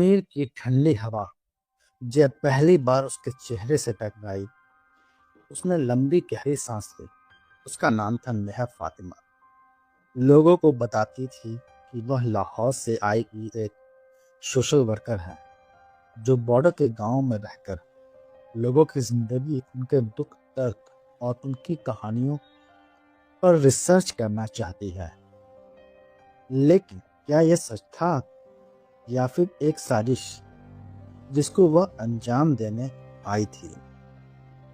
कश्मीर की ठंडी हवा जब पहली बार उसके चेहरे से टकराई, उसने लंबी गहरी सांस ली। उसका नाम था मेहर फातिमा। लोगों को बताती थी कि वह लाहौर से आई हुई एक सोशल वर्कर है, जो बॉर्डर के गांव में रहकर लोगों की जिंदगी, उनके दुख दर्द और उनकी कहानियों पर रिसर्च करना चाहती है। लेकिन क्या यह सच था या फिर एक साजिश जिसको वह अंजाम देने आई थी?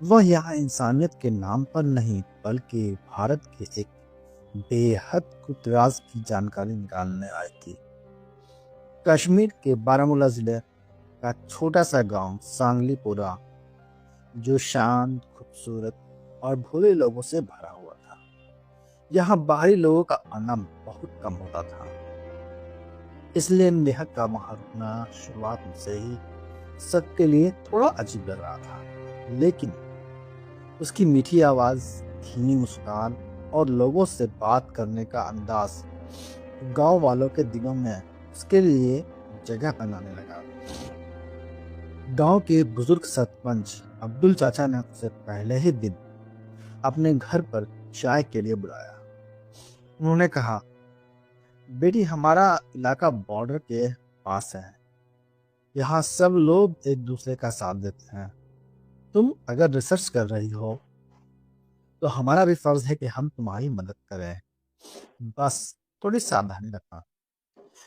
वह यहाँ इंसानियत के नाम पर नहीं, बल्कि भारत के एक बेहद खुदराज की जानकारी निकालने आई थी। कश्मीर के बारामूला जिले का छोटा सा गांव सांगलीपुरा, जो शांत, खूबसूरत और भोले लोगों से भरा हुआ था। यहाँ बाहरी लोगों का आना बहुत कम होता था, इसलिए मेहक का वहां रुकना शुरुआत से ही सबके लिए थोड़ा अजीब लग रहा था। लेकिन उसकी मीठी आवाज, धीमी मुस्कान और लोगों से बात करने का अंदाज गांव वालों के दिलों में उसके लिए जगह बनाने लगा। गांव के बुजुर्ग सरपंच अब्दुल चाचा ने उसे पहले ही दिन अपने घर पर चाय के लिए बुलाया। उन्होंने कहा, बेटी, हमारा इलाका बॉर्डर के पास है। यहाँ सब लोग एक दूसरे का साथ देते हैं। तुम अगर रिसर्च कर रही हो तो हमारा भी फर्ज है कि हम तुम्हारी मदद करें। बस थोड़ी सावधानी रखना।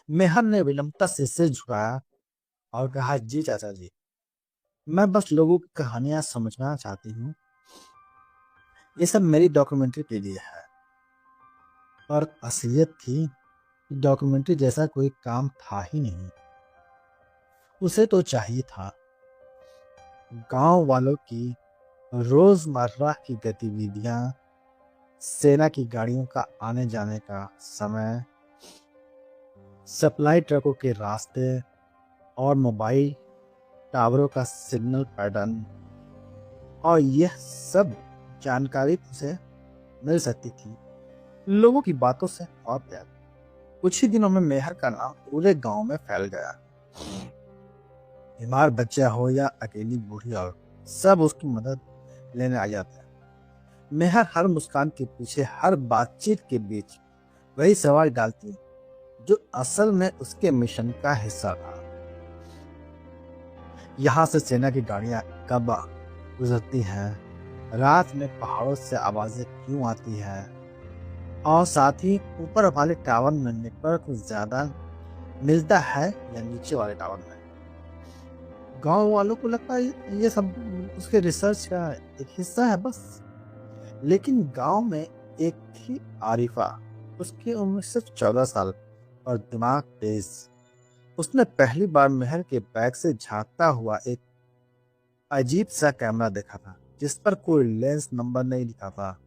मेहर ने विनम्रता से सिर झुकाया और कहा, जी चाचा जी, मैं बस लोगों की कहानियां समझना चाहती हूँ। ये सब मेरी डॉक्यूमेंट्री के लिए है। पर असलियत थी कि डॉक्यूमेंट्री जैसा कोई काम था ही नहीं। उसे तो चाहिए था गांव वालों की रोजमर्रा की गतिविधियां, सेना की गाड़ियों का आने जाने का समय, सप्लाई ट्रकों के रास्ते और मोबाइल टावरों का सिग्नल पैटर्न। और यह सब जानकारी उसे मिल सकती थी लोगों की बातों से और प्यार। कुछ ही दिनों में मेहर का नाम पूरे गांव में फैल गया। बीमार बच्चा हो या अकेली बूढ़ी औरत, सब उसकी मदद लेने आ जाते हैं। मेहर हर मुस्कान के पीछे, हर बातचीत के बीच वही सवाल डालती जो असल में उसके मिशन का हिस्सा था। यहाँ से सेना की गाड़ियां कब गुजरती हैं, रात में पहाड़ों से आवाजें क्यों आती हैं, और साथ ही ऊपर वाले टावर में नेटवर्क ज्यादा मिलता है या नीचे वाले टावर में। गांव वालों को लगता है ये सब उसके रिसर्च का एक हिस्सा है बस। लेकिन गांव में एक थी आरिफा। उसकी उम्र सिर्फ 14 साल और दिमाग तेज। उसने पहली बार मेहर के बैग से झांकता हुआ एक अजीब सा कैमरा देखा था, जिस पर कोई लेंस नंबर नहीं लिखा था।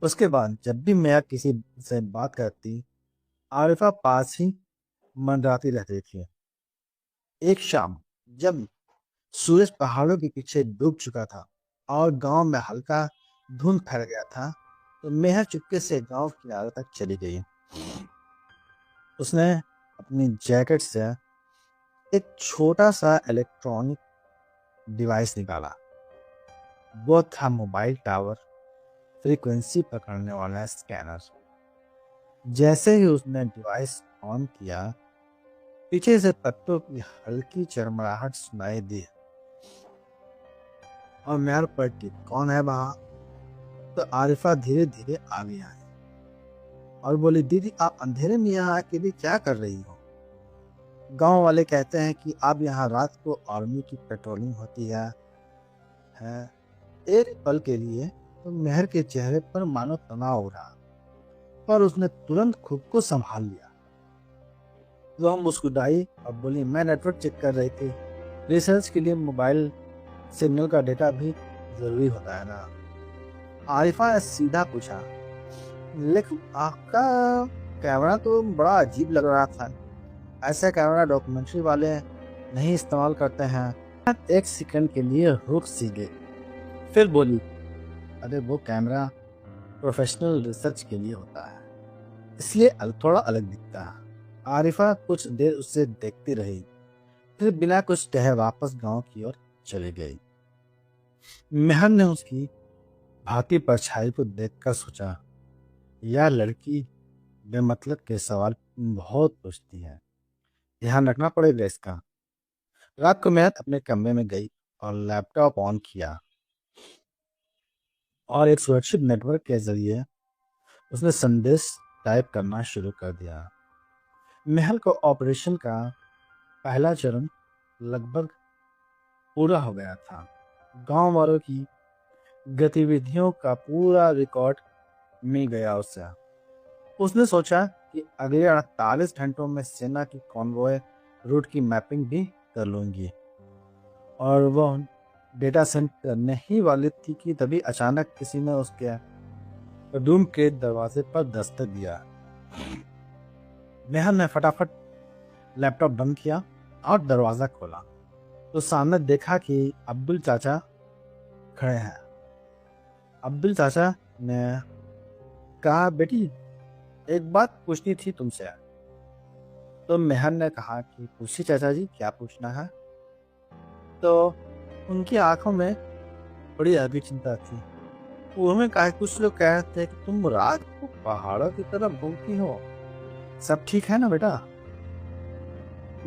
उसके बाद जब भी मेहर किसी से बात करती, आरिफा पास ही मंडराती रहती थी। एक शाम जब सूरज पहाड़ों के पीछे डूब चुका था और गांव में हल्का धुंध फैल गया था, तो मेहर चुपके से गांव किनारे तक चली गई। उसने अपनी जैकेट से एक छोटा सा इलेक्ट्रॉनिक डिवाइस निकाला। वो था मोबाइल टावर फ्रीक्वेंसी पकड़ने वाला स्कैनर। जैसे ही उसने डिवाइस ऑन किया, पीछे से पत्तों की हल्की चरमराहट सुनाई दी और मेहर पलटी, कौन है वहां? तो आरिफा धीरे धीरे आगे आई और बोली, दीदी, आप अंधेरे में यहाँ अकेली क्या कर रही हो? गांव वाले कहते हैं कि आप यहाँ रात को आर्मी की पेट्रोलिंग होती है। एक पल के लिए तो मेहर के चेहरे पर मानो तनाव हो रहा, पर उसने तुरंत खुद को संभाल लिया। वह मुस्कुराई और बोली, मैं नेटवर्क चेक कर रही थी। रिसर्च के लिए मोबाइल सिग्नल का डेटा भी जरूरी होता है ना। आरिफा ने सीधा पूछा, लेकिन आपका कैमरा तो बड़ा अजीब लग रहा था। ऐसा कैमरा डॉक्यूमेंट्री वाले नहीं इस्तेमाल करते हैं। एक सेकंड के लिए रुक सी गई, फिर बोली, अरे वो कैमरा प्रोफेशनल रिसर्च के लिए होता है, इसलिए थोड़ा अलग दिखता है। आरिफा कुछ देर उसे देखती रही, फिर बिना कुछ कहे वापस गांव की ओर चली गई। मेहर ने उसकी भाती परछाई को देखकर सोचा, यह लड़की बेमतलब के सवाल बहुत पूछती है, ध्यान रखना पड़ेगा इसका। रात को मेहर अपने कमरे में गई और लैपटॉप ऑन किया और एक सुरक्षित नेटवर्क के जरिए उसने संदेश टाइप करना शुरू कर दिया। मेहर को ऑपरेशन का पहला चरण लगभग पूरा हो गया था। गांव वालों की गतिविधियों का पूरा रिकॉर्ड मिल गया उसे। उसने सोचा कि अगले 48 घंटों में सेना की कॉन्वॉय रूट की मैपिंग भी कर लूंगी और वो डेटा सेंड करने ही वाली थी कि तभी अचानक किसी ने उसके रूम के दरवाजे पर दस्तक दिया। मेहर ने फटाफट लैपटॉप बंद किया और दरवाजा खोला तो सामने देखा कि अब्दुल चाचा खड़े हैं। अब्दुल चाचा ने कहा, बेटी एक बात पूछनी थी तुमसे। तो मेहर ने कहा कि पूछिए चाचा जी, क्या पूछना है। तो उनकी आंखों में बड़ी अभी चिंता थी। उन्होंने कहा, कुछ लोग कह रहे थे कि तुम रात को पहाड़ों की तरफ घूमती हो, सब ठीक है ना बेटा।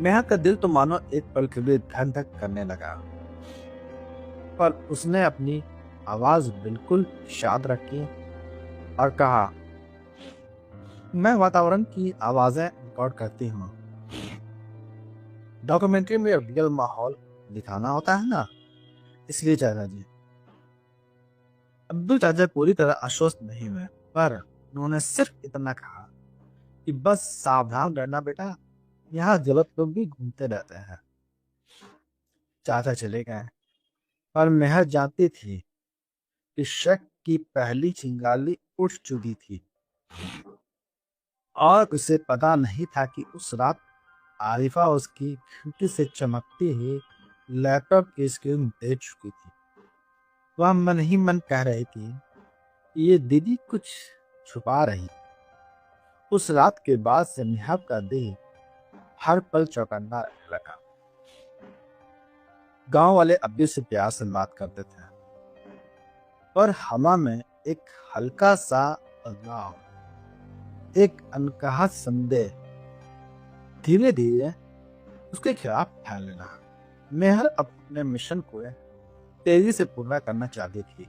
मेहर का दिल तो मानो एक पल के लिए धक धक करने लगा, पर उसने अपनी आवाज बिल्कुल शांत रखी और कहा, मैं वातावरण की आवाजें रिकॉर्ड करती हूँ। डॉक्यूमेंट्री में रियल माहौल दिखाना होता है ना, इसलिए चाचा जी। अब्दुल चाचा पूरी तरह आश्वस्त नहीं हुए, पर उन्होंने सिर्फ इतना कहा कि बस सावधान रहना बेटा, यहाँ गलत लोग भी घूमते रहते हैं। चाचा चले गए, पर मेहर जानती थी कि शक की पहली चिंगारी उठ चुकी थी और उसे पता नहीं था कि उस रात आरिफा उसकी खिड़की से चमकती हुई लैपटॉप की स्क्रीन देख चुकी थी। वह मन ही मन कह रही थी, ये दीदी कुछ छुपा रही। उस रात के बाद से मेहर का दिल हर पल चौकन्ना रहने लगा। गांव वाले अब भी उसे प्यार से बात करते थे, पर हवा में एक हल्का सा बदलाव, एक अनकहा संदेह धीरे धीरे उसके खिलाफ फैलने लगा। मेहर अपने मिशन को तेजी से पूरा करना चाहती थी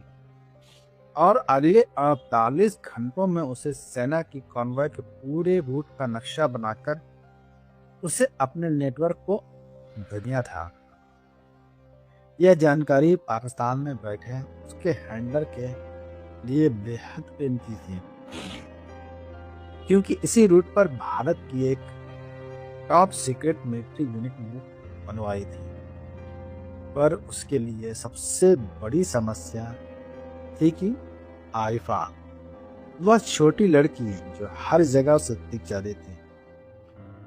और अगले 48 घंटों में उसे सेना की कॉन्वॉय के पूरे रूट का नक्शा बनाकर उसे अपने नेटवर्क को भेजना था। यह जानकारी पाकिस्तान में बैठे उसके हैंडलर के लिए बेहद कीमती थी, क्योंकि इसी रूट पर भारत की एक टॉप सीक्रेट मिलिट्री यूनिट बनवाई थी। पर उसके लिए सबसे बड़ी समस्या थी कि आरिफा, वह छोटी लड़की जो हर जगह उसे दिख जाती थी,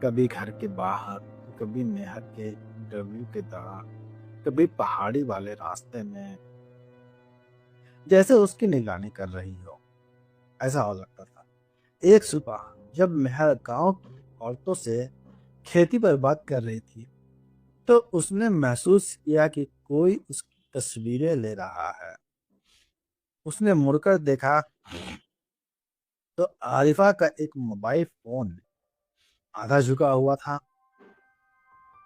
कभी घर के बाहर, कभी मेहर के इंटरव्यू के दौरान, कभी पहाड़ी वाले रास्ते में, जैसे उसकी निगरानी कर रही हो, ऐसा हो लगता था। एक सुबह जब मेहर गांव की औरतों से खेती पर बात कर रही थी, तो उसने महसूस किया कि कोई उसकी तस्वीरें ले रहा है। उसने मुड़कर देखा तो आरिफा का एक मोबाइल फोन आधा झुका हुआ था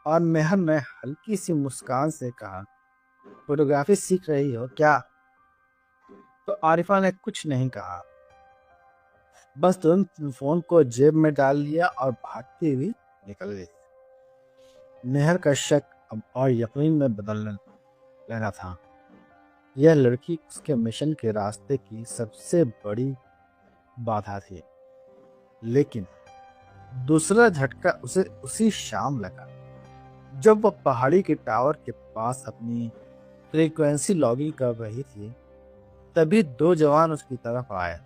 और मेहर ने हल्की सी मुस्कान से कहा, फोटोग्राफी सीख रही हो क्या? तो आरिफा ने कुछ नहीं कहा, बस तुरंत फोन को जेब में डाल लिया और भागती हुई निकल गई। मेहर का शक अब और यकीन में बदलने लगा था। यह लड़की उसके मिशन के रास्ते की सबसे बड़ी बाधा थी। लेकिन दूसरा झटका उसे उसी शाम लगा, जब वह पहाड़ी के टावर के पास अपनी फ्रीक्वेंसी लॉगिंग कर रही थी। तभी दो जवान उसकी तरफ आए।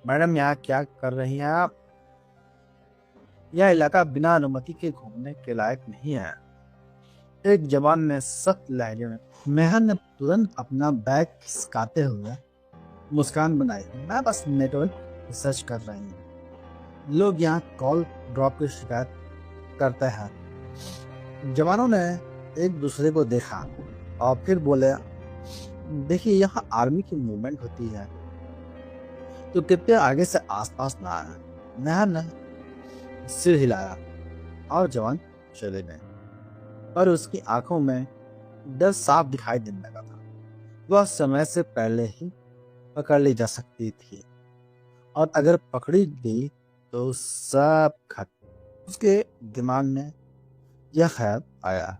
मैडम, यहाँ क्या कर रही हैं आप? यह इलाका बिना अनुमति के घूमने के लायक नहीं है, एक जवान ने सख्त लहजे में। मेहर ने तुरंत अपना बैग खिसकाते हुए मुस्कान बनाई, मैं बस नेटवर्क रिसर्च कर रही हूँ। लोग यहाँ कॉल ड्रॉप की शिकायत करते हैं। जवानों ने एक दूसरे को देखा और फिर बोले, देखिए यहाँ आर्मी की मूवमेंट होती है, तो कृपया आगे से आसपास ना आए। मेहर ने सिर हिलाया और जवान चले गए, पर उसकी आंखों में डर साफ दिखाई देने लगा था। वह समय से पहले ही पकड़ ली जा सकती थी, और अगर पकड़ी गई तो सब खत्म। उसके दिमाग में यह ख्याल आया,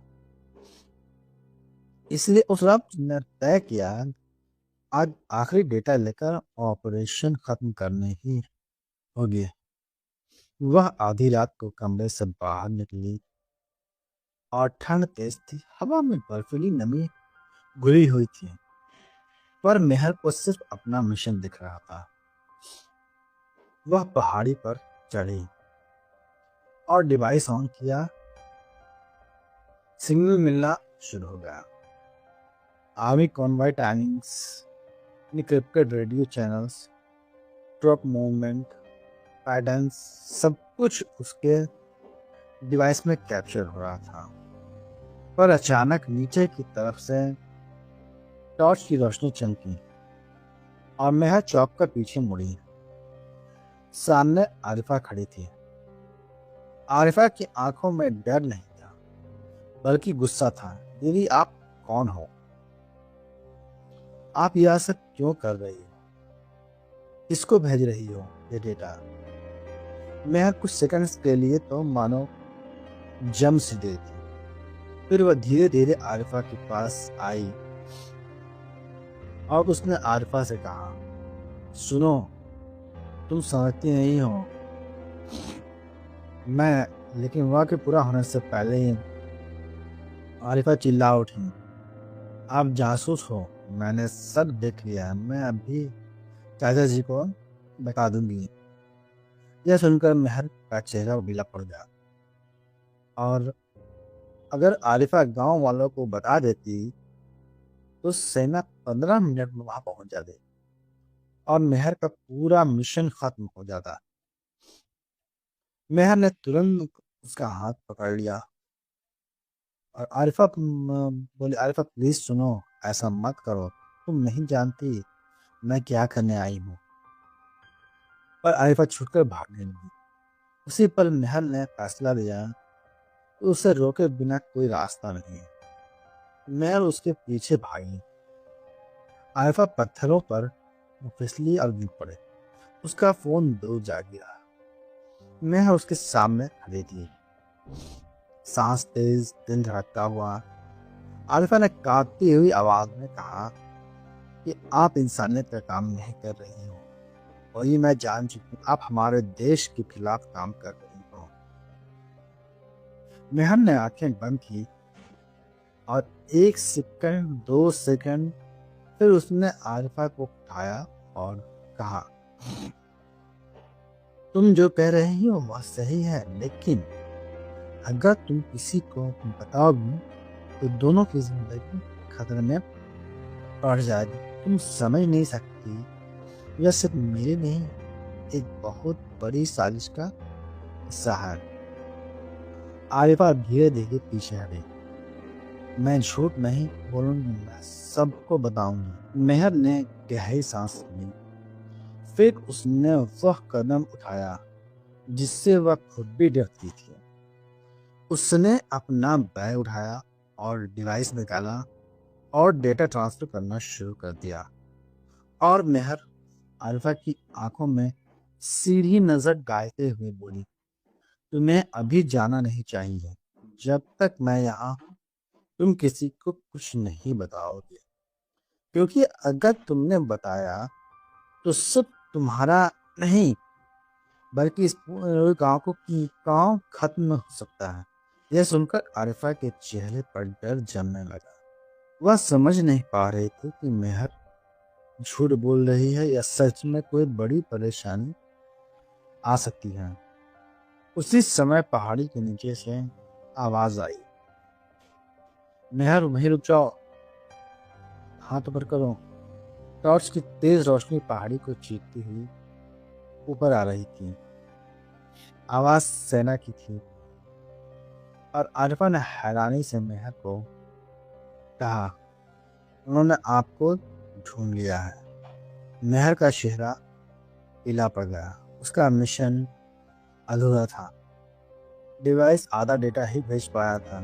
इसलिए उस रात ने तय किया, आज आखिरी डेटा लेकर ऑपरेशन खत्म करने ही होगी। वह आधी रात को कमरे से बाहर निकली और ठंड तेज थी। हवा में बर्फीली नमी घुली हुई थी, पर मेहर को सिर्फ अपना मिशन दिख रहा था। वह पहाड़ी पर चढ़ी और डिवाइस ऑन किया। सिग्नल मिलना शुरू हो गया। Army convoy timings, encrypted radio channels, truck movement patterns, सब कुछ उसके डिवाइस में कैप्चर हो रहा था। पर अचानक नीचे की तरफ से टॉर्च की रोशनी चमकी और मेहर चौक कर पीछे मुड़ी। सामने आरिफा खड़ी थी। आरिफा की आंखों में डर नहीं था, बल्कि गुस्सा था। दीदी, आप कौन हो? आप यह सब क्यों कर रही हो? किसको भेज रही हो ये डेटा? मेहर कुछ सेकंड्स के लिए तो मानो जम सी गई थी। फिर वह धीरे धीरे आरिफा के पास आई और उसने आरिफा से कहा, सुनो, तुम समझती नहीं हो लेकिन वह के पूरा होने से पहले ही आरिफा चिल्ला उठी, आप जासूस हो, मैंने सब देख लिया है, मैं अभी चाचा जी को बता दूंगी। यह सुनकर मेहर का चेहरा गीला पड़ गया, और अगर आरिफा गांव वालों को बता देती तो सेना 15 मिनट में वहां पहुंच जाती और मेहर का पूरा मिशन खत्म हो जाता। मेहर ने तुरंत उसका हाथ पकड़ लिया और आरिफा बोले, आरिफा प्लीज सुनो, ऐसा मत करो, तुम नहीं जानती मैं क्या करने आई हूँ। पर आरिफा छुटकर भागने लगी। उसी पर मेहर ने फैसला लिया तो उसे रोके बिना कोई रास्ता नहीं। मेहर उसके पीछे भागी। आरिफा पत्थरों पर फिसली और गिर पड़े। उसका फोन दूर जा गिरा। मेहर उसके सामने खड़ी थी, सांस तेज, दिल धड़कता हुआ। आरिफा ने कांपती हुई आवाज में कहा कि आप इंसानियत का काम नहीं कर रही हो, और ये मैं जान चुकी हूँ, आप हमारे देश के खिलाफ काम कर रही हो। मेहर ने आंखें बंद की और 1 सेकंड, 2 सेकंड, फिर उसने आरिफा को उठाया और कहा, तुम जो कह रही हो वह सही है, लेकिन अगर तुम किसी को बताओगी तो दोनों की जिंदगी खतरे में पड़ जाएगी। तुम समझ नहीं सकती, यह सिर्फ मेरे नहीं, एक बहुत बड़ी साजिश का हिस्सा है। आरिफा धीरे धीरे पीछे हटी। मैं झूठ नहीं बोलूंगी, मैं सबको बताऊंगी। मेहर ने गहरी सांस ली। फिर उसने वह कदम उठाया जिससे वह खुद भी डरती थी। उसने अपना बैग उठाया और डिवाइस निकाला और डेटा ट्रांसफर करना शुरू कर दिया। और मेहर आरिफा की आंखों में सीधी नजर डालते हुए बोली, तुम्हें अभी जाना नहीं चाहिए। जब तक मैं यहाँ हूँ तुम किसी को कुछ नहीं बताओगे, क्योंकि अगर तुमने बताया तो सिर्फ तुम्हारा नहीं, बल्कि इस पूरे गांव खत्म हो सकता है। यह सुनकर आरिफा के चेहरे पर डर जमने लगा। वह समझ नहीं पा रही थी कि मेहर झूठ बोल रही है या सच में कोई बड़ी परेशानी आ सकती है। उसी समय पहाड़ी के नीचे से आवाज आई, मेहर वहीं रुक जाओ, हाथ ऊपर करो। टॉर्च की तेज रोशनी पहाड़ी को चीरती हुई ऊपर आ रही थी। आवाज सेना की थी और आरिफा ने हैरानी से मेहर को कहा, उन्होंने आपको ढूंढ लिया है। मेहर का चेहरा पीला पड़ गया। उसका मिशन अधूरा था। डिवाइस आधा डेटा ही भेज पाया था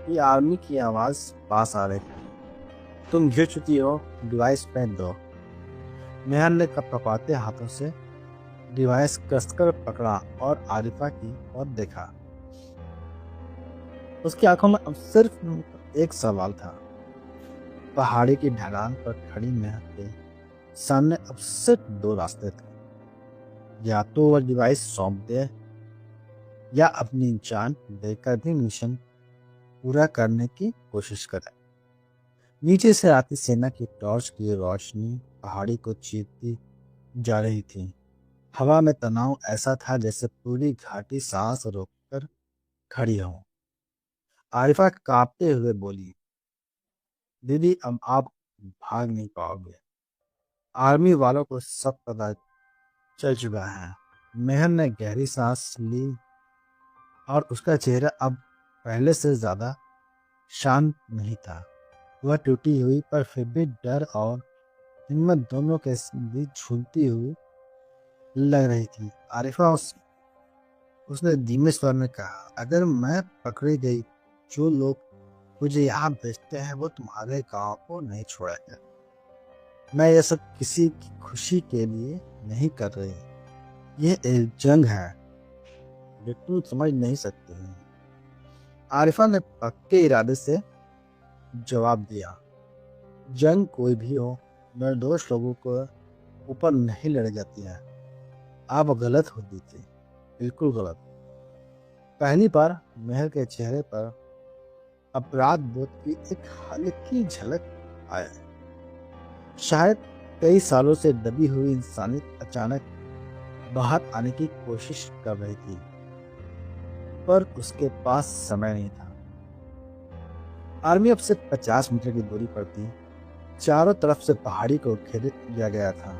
कि आर्मी की आवाज पास आ रही थी। तुम गिर चुकी हो, डिवाइस फेंक दो। मेहर ने कपकपाते हाथों से डिवाइस कसकर पकड़ा और आरिफा की ओर देखा। उसकी आंखों में अब सिर्फ एक सवाल था। पहाड़ी की ढलान पर खड़ी मेहर के सामने अब सिर्फ दो रास्ते थे, या तो वह डिवाइस सौंप दे या अपनी जान देकर भी मिशन पूरा करने की कोशिश करे। नीचे से आती सेना की टॉर्च की रोशनी पहाड़ी को चीरती जा रही थी। हवा में तनाव ऐसा था जैसे पूरी घाटी सांस रोककर खड़ी हो। आरिफा कांपते हुए बोली, दीदी अब आप भाग नहीं पाओगे। आर्मी वालों को सब पता चल चुका है। मेहर ने गहरी सांस ली और उसका चेहरा अब पहले से ज्यादा शांत नहीं था। वह टूटी हुई पर फिर भी डर और हिम्मत दोनों के बीच झूलती हुई लग रही थी। आरिफा उसने धीमे स्वर में कहा, अगर मैं पकड़ी गई, जो लोग मुझे यहाँ भेजते हैं वो तुम्हारे गांव को नहीं छोड़ेंगे। मैं ये सब किसी की खुशी के लिए नहीं कर रही। ये एक जंग है जो तुम समझ नहीं सकते हो। आरिफा ने पक्के इरादे से जवाब दिया, जंग कोई भी हो, निर्दोष लोगों को ऊपर नहीं लड़ जाती है। आप गलत हो दी थी, बिल्कुल गलत। पहली बार मेहर के चेहरे पर अपराध बोध की एक हल्की झलक आया। शायद कई सालों से दबी हुई इंसानियत अचानक बाहर आने की कोशिश कर रही थी, पर उसके पास समय नहीं था। आर्मी अब सिर्फ 50 मीटर की दूरी पर थी। चारों तरफ से पहाड़ी को घेर लिया गया था।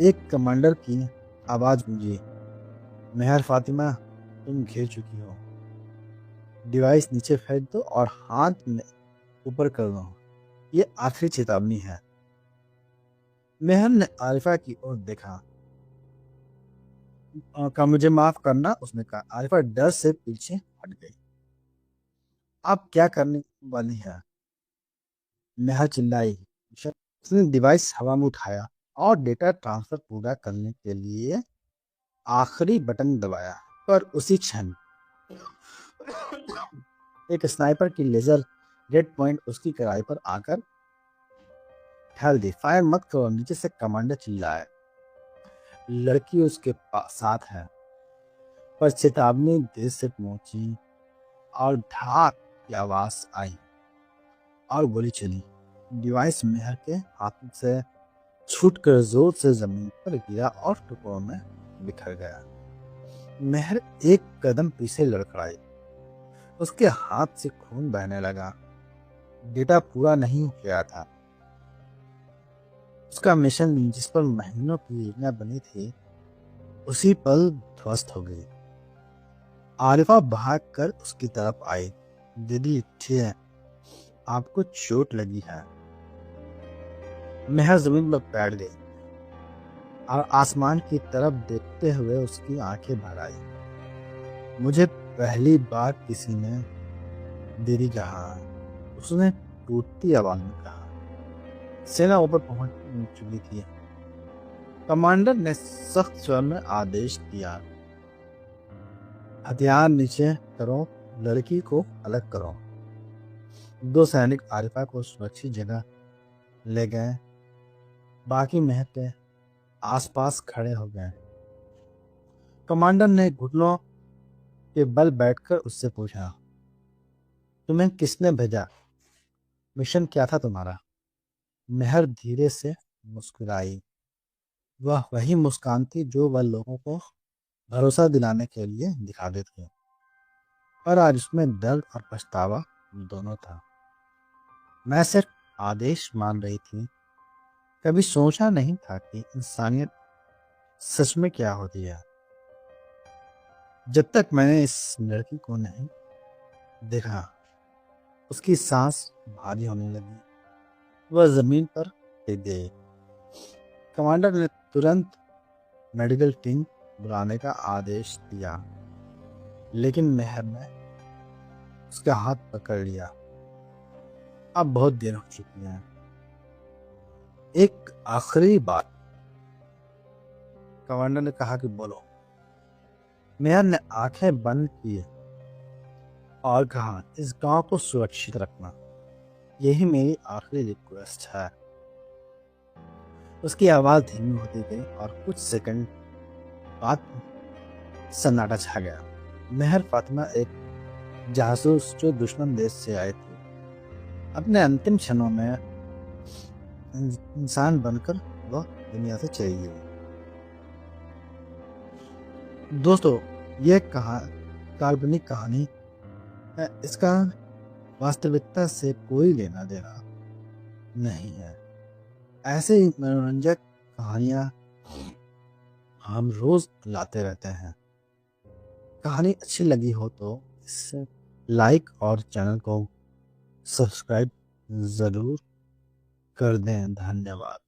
एक कमांडर की आवाज गूंजी, मेहर फातिमा, तुम घिर चुकी हो। डिवाइस नीचे फेंक दो और हाथ में ऊपर कर दो। ये आखिरी चेतावनी है। मेहर ने आरिफा की ओर देखा। का मुझे माफ करना, उसने कहा। आरिफा डर से पीछे हट गई। आप क्या करने वाली है? मेहर चिल्लाई। उसने डिवाइस हवा में उठाया और डेटा ट्रांसफर पूरा करने के लिए आखिरी बटन दबाया, पर उसी क्षण एक स्नाइपर की लेजर रेड पॉइंट उसकी कलाई पर आकर ठहर दी। फायर मत करो, नीचे से कमांडर चिल्लाए। लड़की उसके साथ है, पर चेतावनी देर से पहुंची और ढाक की आवाज आई और गोली चली। डिवाइस मेहर के हाथ से छूटकर जोर से जमीन पर गिरा और टुकड़ों में बिखर गया। मेहर एक कदम पीछे लड़खड़ाई। उसके हाथ से खून बहने लगा। डेटा पूरा नहीं हुआ था। उसका मिशन जिस पर महीनों की योजना बनी थी, उसी पल ध्वस्त हो गई। आरिफा भागकर उसकी तरफ आई। दीदी उठिए, आपको चोट लगी है। मेहर जमीन पर बैठ गई और आसमान की तरफ देखते हुए उसकी आंखें भर आई। मुझे पहली बार किसी ने दीदी कहा, उसने टूटती आवाज में कहा। सेना ऊपर पहुंच चुकी थी। कमांडर ने सख्त स्वर में आदेश दिया, हथियार नीचे करो, लड़की को अलग करो। दो सैनिक आरिफा को सुरक्षित जगह ले गए। बाकी मेहर के आसपास खड़े हो गए। कमांडर ने घुटनों के बल बैठकर उससे पूछा, तुम्हें किसने भेजा? मिशन क्या था तुम्हारा? मेहर धीरे से मुस्कुराई। वह वही मुस्कान थी जो वह लोगों को भरोसा दिलाने के लिए दिखाते थे, पर आज उसमें दर्द और पछतावा दोनों था। मैं सिर्फ आदेश मान रही थी। कभी सोचा नहीं था कि इंसानियत सच में क्या होती है। जब तक मैंने इस लड़की को नहीं देखा, उसकी सांस भारी होने लगी। वह जमीन पर गिर गई। कमांडर ने तुरंत मेडिकल टीम बुलाने का आदेश दिया, लेकिन मेहर ने उसका हाथ पकड़ लिया। अब बहुत देर हो चुकी है। एक आखिरी बात, कमांडर ने कहा कि बोलो। मेहर ने आंखें बंद की और कहा, इस गांव को सुरक्षित रखना, यही मेरी आखिरी रिक्वेस्ट है। उसकी आवाज धीमी होती गई और कुछ सेकंड बाद सन्नाटा छा गया। मेहर फातिमा एक जासूस जो दुश्मन देश से आए थे, अपने अंतिम क्षणों में इंसान बनकर वह दुनिया से चली गई। दोस्तों, यह काल्पनिक कहानी है। इसका वास्तविकता से कोई लेना देना नहीं है। ऐसे ही मनोरंजक कहानियां हम रोज लाते रहते हैं। कहानी अच्छी लगी हो तो इसे लाइक और चैनल को सब्सक्राइब ज़रूर कर दें। धन्यवाद।